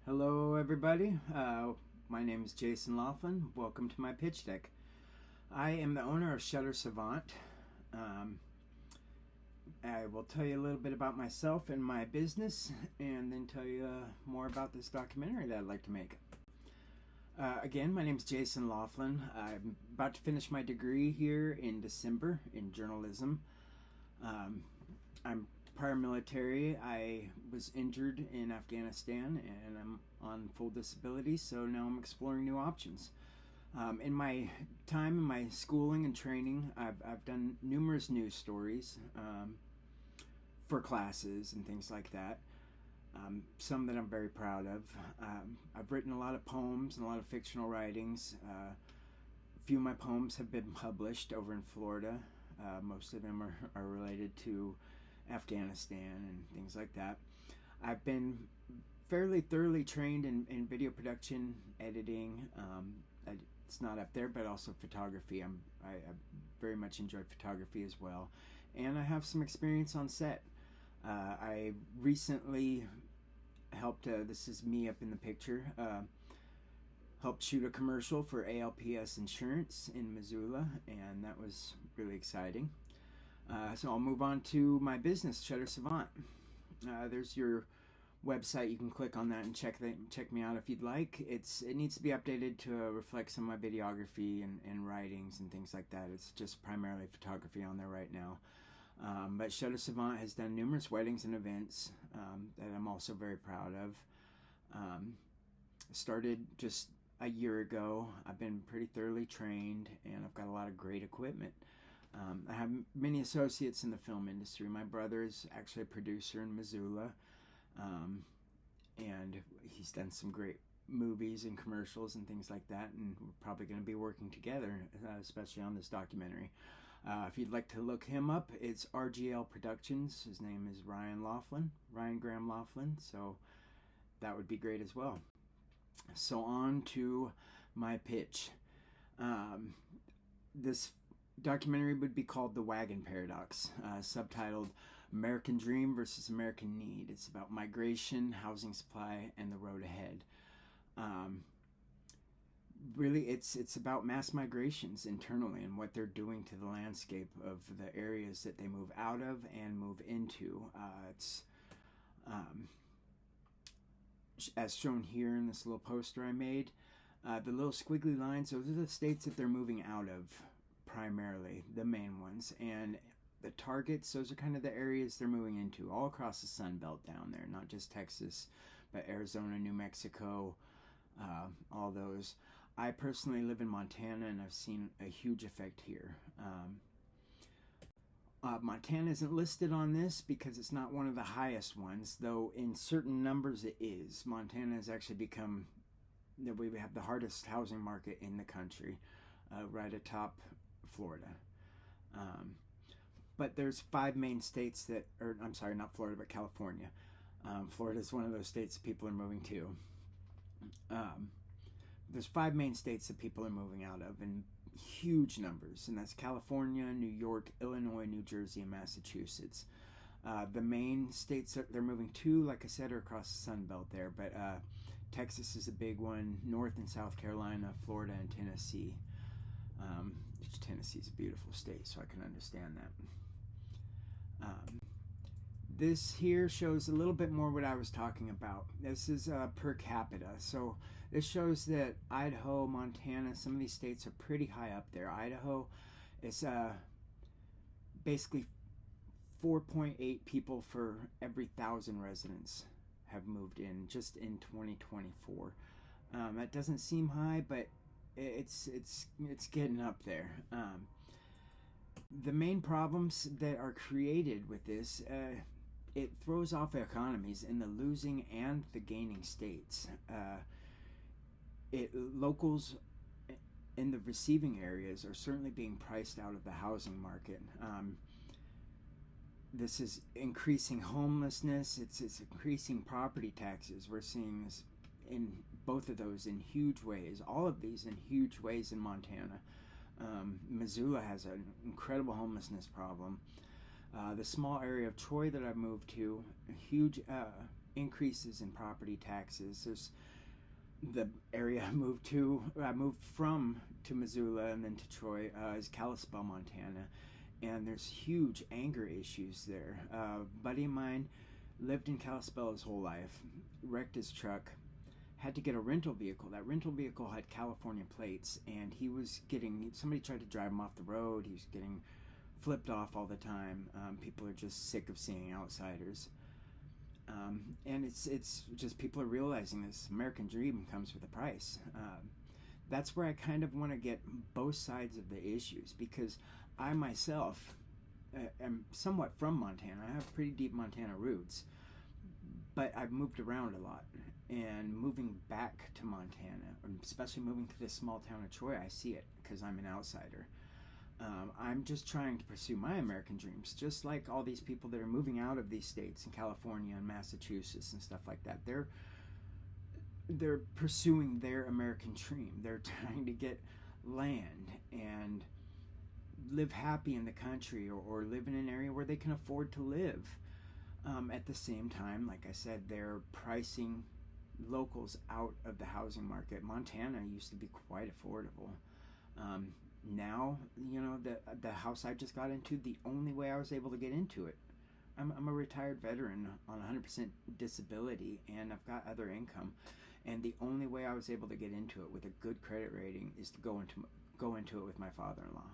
Hello, everybody. My name is Jason Laughlin. Welcome to my pitch deck. I am the owner of Shutter Savant. I will tell you a little bit about myself and my business, and then tell you more about this documentary that I'd like to make. Again, my name is Jason Laughlin. I'm about to finish my degree here in December in journalism. I'm prior military. I was injured in Afghanistan and I'm on full disability, so now I'm exploring new options. In my time in my schooling and training, I've done numerous news stories for classes and things like that. Some that I'm very proud of. I've written a lot of poems and a lot of fictional writings. A few of my poems have been published over in Florida. Most of them are related to Afghanistan and things like that. I've been fairly thoroughly trained in video production, editing. It's not up there, but also photography. I very much enjoy photography as well, and I have some experience on set. I recently helped. This is me up in the picture. Helped shoot a commercial for ALPS Insurance in Missoula, and that was really exciting. So I'll move on to my business, Shutter Savant. There's your website. You can click on that and check me out if you'd like. It needs to be updated to reflect some of my videography and writings and things like that. It's just primarily photography on there right now. But Shutter Savant has done numerous weddings and events that I'm also very proud of. Started just a year ago. I've been pretty thoroughly trained, and I've got a lot of great equipment. I have many associates in the film industry. My brother is actually a producer in Missoula, and he's done some great movies and commercials and things like that, and we're probably going to be working together, especially on this documentary. If you'd like to look him up, it's RGL Productions. His name is Ryan Graham Laughlin, so that would be great as well. So on to my pitch. This documentary would be called The Wagon Paradox, subtitled American Dream versus American Need. It's about migration, housing supply, and the road ahead. Really, it's about mass migrations internally and what they're doing to the landscape of the areas that they move out of and move into. It's as shown here in this little poster I made. The little squiggly lines, those are the states that they're moving out of, primarily, the main ones. And the targets, those are kind of the areas they're moving into, all across the Sun Belt down there, not just Texas, but Arizona, New Mexico, all those. I personally live in Montana, and I've seen a huge effect here. Montana isn't listed on this because it's not one of the highest ones, though in certain numbers it is. Montana has actually become, we have the hardest housing market in the country, right atop Florida. But there's 5 main states that, or I'm sorry, not Florida, but California. Florida is one of those states that people are moving to. There's 5 main states that people are moving out of in huge numbers, and that's California, New York, Illinois, New Jersey, and Massachusetts. The main states that they're moving to, like I said, are across the Sun Belt there, but Texas is a big one, North and South Carolina, Florida, and Tennessee. Tennessee is a beautiful state, so I can understand that. This here shows a little bit more what I was talking about. This is per capita. So this shows that Idaho, Montana, some of these states are pretty high up there. Idaho is basically 4.8 people for every 1,000 residents have moved in just in 2024. That doesn't seem high, but it's getting up there. The main problems that are created with this, it throws off economies in the losing and the gaining states. Locals in the receiving areas are certainly being priced out of the housing market. This is increasing homelessness. It's increasing property taxes. We're seeing this in both of those in huge ways. All of these in huge ways in Montana. Missoula has an incredible homelessness problem. The small area of Troy that I've moved to, a huge increases in property taxes. There's the area I moved from to Missoula and then to Troy is Kalispell, Montana, and there's huge anger issues there. A buddy of mine lived in Kalispell his whole life, wrecked his truck, had to get a rental vehicle. That rental vehicle had California plates, and somebody tried to drive him off the road. He was getting flipped off all the time. People are just sick of seeing outsiders. And it's just people are realizing this American dream comes with a price. That's where I kind of want to get both sides of the issues, because I myself am somewhat from Montana. I have pretty deep Montana roots, but I've moved around a lot. And moving back to Montana, especially moving to this small town of Troy, I see it because I'm an outsider. I'm just trying to pursue my American dreams, just like all these people that are moving out of these states in California and Massachusetts and stuff like that. They're pursuing their American dream. They're trying to get land and live happy in the country, or live in an area where they can afford to live. At the same time, like I said, they're pricing locals out of the housing market. Montana used to be quite affordable. Now, the house I just got into, the only way I was able to get into it, I'm a retired veteran on 100% disability, and I've got other income, and the only way I was able to get into it with a good credit rating is to go into it with my father-in-law.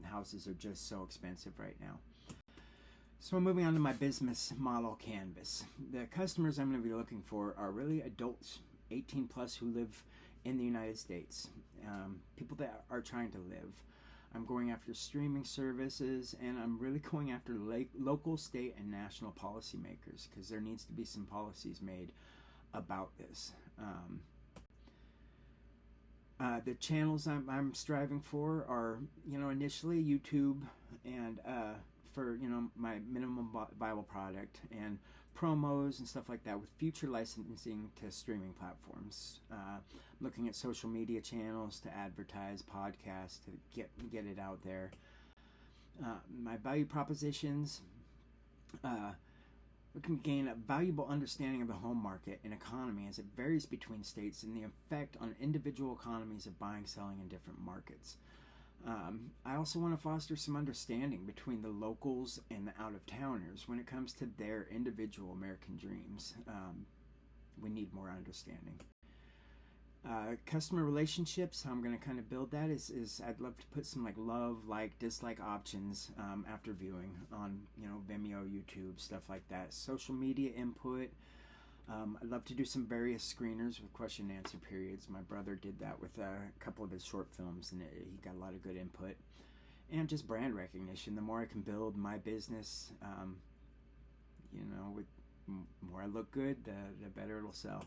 Houses are just so expensive right now. So moving on to my business model canvas. The customers I'm going to be looking for are really adults, 18 plus, who live in the United States. People that are trying to live. I'm going after streaming services, and I'm really going after local, state, and national policymakers, because there needs to be some policies made about this. The channels I'm striving for are, initially YouTube, and for my minimum viable product, and promos and stuff like that, with future licensing to streaming platforms. I'm looking at social media channels to advertise, podcasts to get it out there. My value propositions. We can gain a valuable understanding of the home market and economy as it varies between states, and the effect on individual economies of buying, selling in different markets. I also want to foster some understanding between the locals and the out-of-towners when it comes to their individual American dreams. We need more understanding. Customer relationships, how I'm going to kind of build that is I'd love to put some love, dislike options after viewing on Vimeo, YouTube, stuff like that. Social media input. I'd love to do some various screeners with question and answer periods. My brother did that with a couple of his short films, and he got a lot of good input. And just brand recognition. The more I can build my business, with more I look good, the better it'll sell.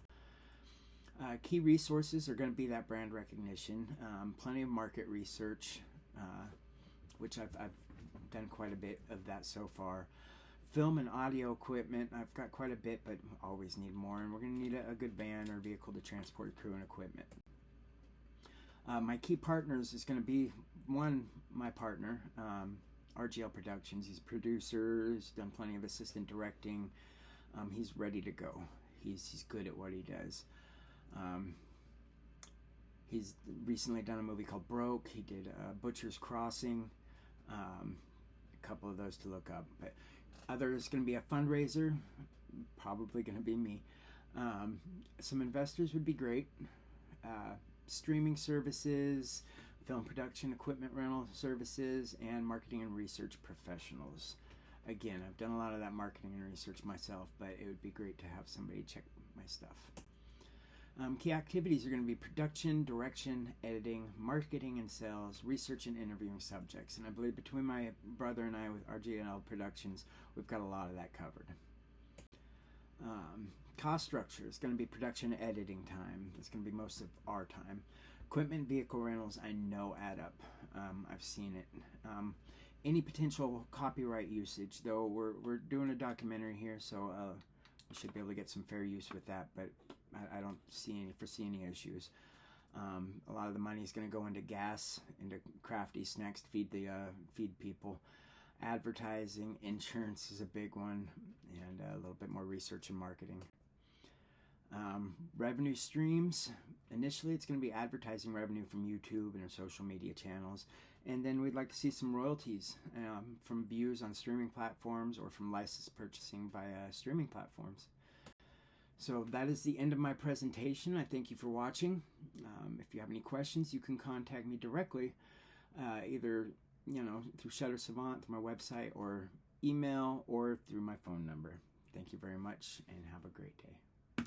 Key resources are going to be that brand recognition, plenty of market research, which I've done quite a bit of that so far. Film and audio equipment, I've got quite a bit, but always need more, and we're going to need a good van or vehicle to transport crew and equipment. My key partners is going to be, my partner, RGL Productions. He's a producer, he's done plenty of assistant directing. He's ready to go. He's good at what he does. He's recently done a movie called Broke. He did Butcher's Crossing, a couple of those to look up. But there's going to be a fundraiser, probably going to be me. Some investors would be great. Streaming services, film production, equipment rental services, and marketing and research professionals. Again, I've done a lot of that marketing and research myself, but it would be great to have somebody check my stuff. Key activities are going to be production, direction, editing, marketing and sales, research and interviewing subjects. And I believe between my brother and I with RGL Productions, we've got a lot of that covered. Cost structure is going to be production and editing time. That's going to be most of our time. Equipment, vehicle rentals, I know add up. I've seen it. Any potential copyright usage, though, we're doing a documentary here, so we should be able to get some fair use with that, but I don't foresee any issues. A lot of the money is going to go into gas, into crafty snacks to feed people, advertising, insurance is a big one, and a little bit more research and marketing. Revenue streams. Initially, it's going to be advertising revenue from YouTube and our social media channels. And then we'd like to see some royalties from views on streaming platforms or from license purchasing via streaming platforms. So that is the end of my presentation. I thank you for watching. If you have any questions, you can contact me directly, either through Shutter Savant, through my website, or email, or through my phone number. Thank you very much, and have a great day.